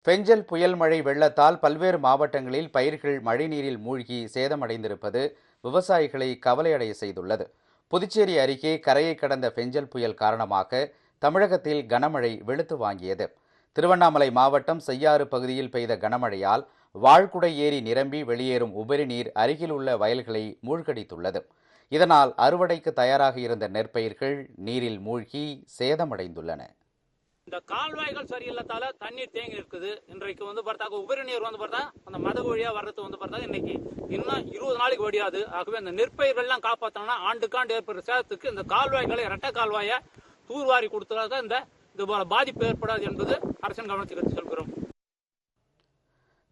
பெஞ்சல் புயல் மழை வெள்ளத்தால் பல்வேறு மாவட்டங்களில் பயிர்கள் மழைநீரில் மூழ்கி சேதமடைந்திருப்பது விவசாயிகளை கவலையடைய செய்துள்ளது. புதுச்சேரி அருகே கரையை கடந்த பெஞ்சல் புயல் காரணமாக தமிழகத்தில் கனமழை வெளுத்து வாங்கியது. திருவண்ணாமலை மாவட்டம் செய்யாறு பகுதியில் பெய்த கனமழையால் வாழ்குடை ஏரி நிரம்பி வெளியேறும் உபரி நீர் அருகில் உள்ள வயல்களை மூழ்கடித்துள்ளது. இதனால் அறுவடைக்கு தயாராக இருந்த நெற்பயிர்கள் நீரில் மூழ்கி சேதமடைந்துள்ளன. இந்த கால்வாய்கள் சரியில்லாதால தண்ணீர் தேங்கி இருக்குது. இன்றைக்கு பார்த்தா உபரி நீர் பார்த்தா அந்த மதகு வழியா வர்றது பார்த்தா இன்னைக்கு இன்னும் 20 நாளைக்கு வடியாது. ஆகவே அந்த நெற்பயிர்கள்லாம் காப்பாற்றணும்னா ஆண்டுக்காண்டு ஏற்படுற சேதத்துக்கு இந்த கால்வாய்களை இரட்டை கால்வாயை தூர்வாரி கொடுத்ததாக இது போல பாதிப்பு ஏற்படாது என்பது அரசின் கவனத்துக்கு சொல்கிறோம்.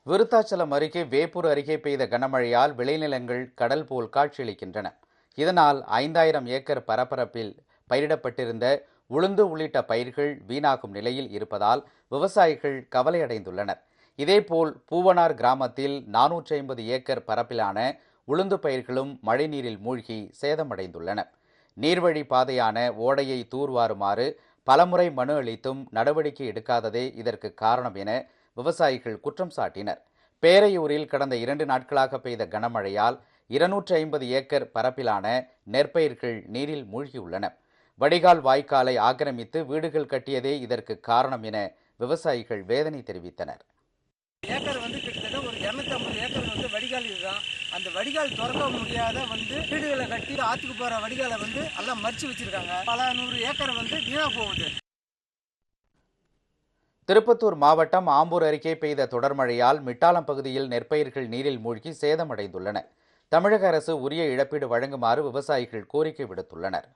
விருத்தாச்சலம் அருகே வேப்பூர் அருகே பெய்த கனமழையால் விளைநிலங்கள் கடல் போல் காட்சியளிக்கின்றன. இதனால் 5000 ஏக்கர் பரப்பரப்பில் பயிரிடப்பட்டிருந்த உளுந்து உள்ளிட்ட பயிர்கள் வீணாகும் நிலையில் இருப்பதால் விவசாயிகள் கவலையடைந்துள்ளனர். இதேபோல் பூவனார் கிராமத்தில் 450 ஏக்கர் பரப்பிலான உளுந்து பயிர்களும் மழைநீரில் மூழ்கி சேதமடைந்துள்ளன. நீர்வழி பாதையான ஓடையை தூர்வாருமாறு பலமுறை மனு அளித்தும் நடவடிக்கை எடுக்காததே இதற்கு காரணம் என விவசாயிகள் குற்றம் சாட்டினர். பேரையூரில் கடந்த 2 நாட்களாக பெய்த கனமழையால் 250 ஏக்கர் பரப்பிலான நெற்பயிர்கள் நீரில் மூழ்கியுள்ளன. வடிகால் வாய்க்காலை ஆக்கிரமித்து வீடுகள் கட்டியதே இதற்கு காரணம் என விவசாயிகள் வேதனை தெரிவித்தனர். ஏக்கர் கிட்டத்தட்ட ஒரு 250 ஏக்கர் வடிகால் இதுதான். அந்த வடிகால் திறக்க முடியாத வீடுகளை கட்டி ஆத்துக்கு போற வடிகாலை எல்லாம் மறிச்சு வச்சிருக்காங்க. பல 100 ஏக்கர் வீணா போகுது. திருப்பத்தூர் மாவட்டம் ஆம்பூர் அருகே பெய்த தொடர் மழையால் மிட்டாலம் பகுதியில் நெற்பயிர்கள் நீரில் மூழ்கி சேதமடைந்துள்ளன. தமிழக அரசு உரிய இழப்பீடு வழங்குமாறு விவசாயிகள் கோரிக்கை விடுத்துள்ளனர்.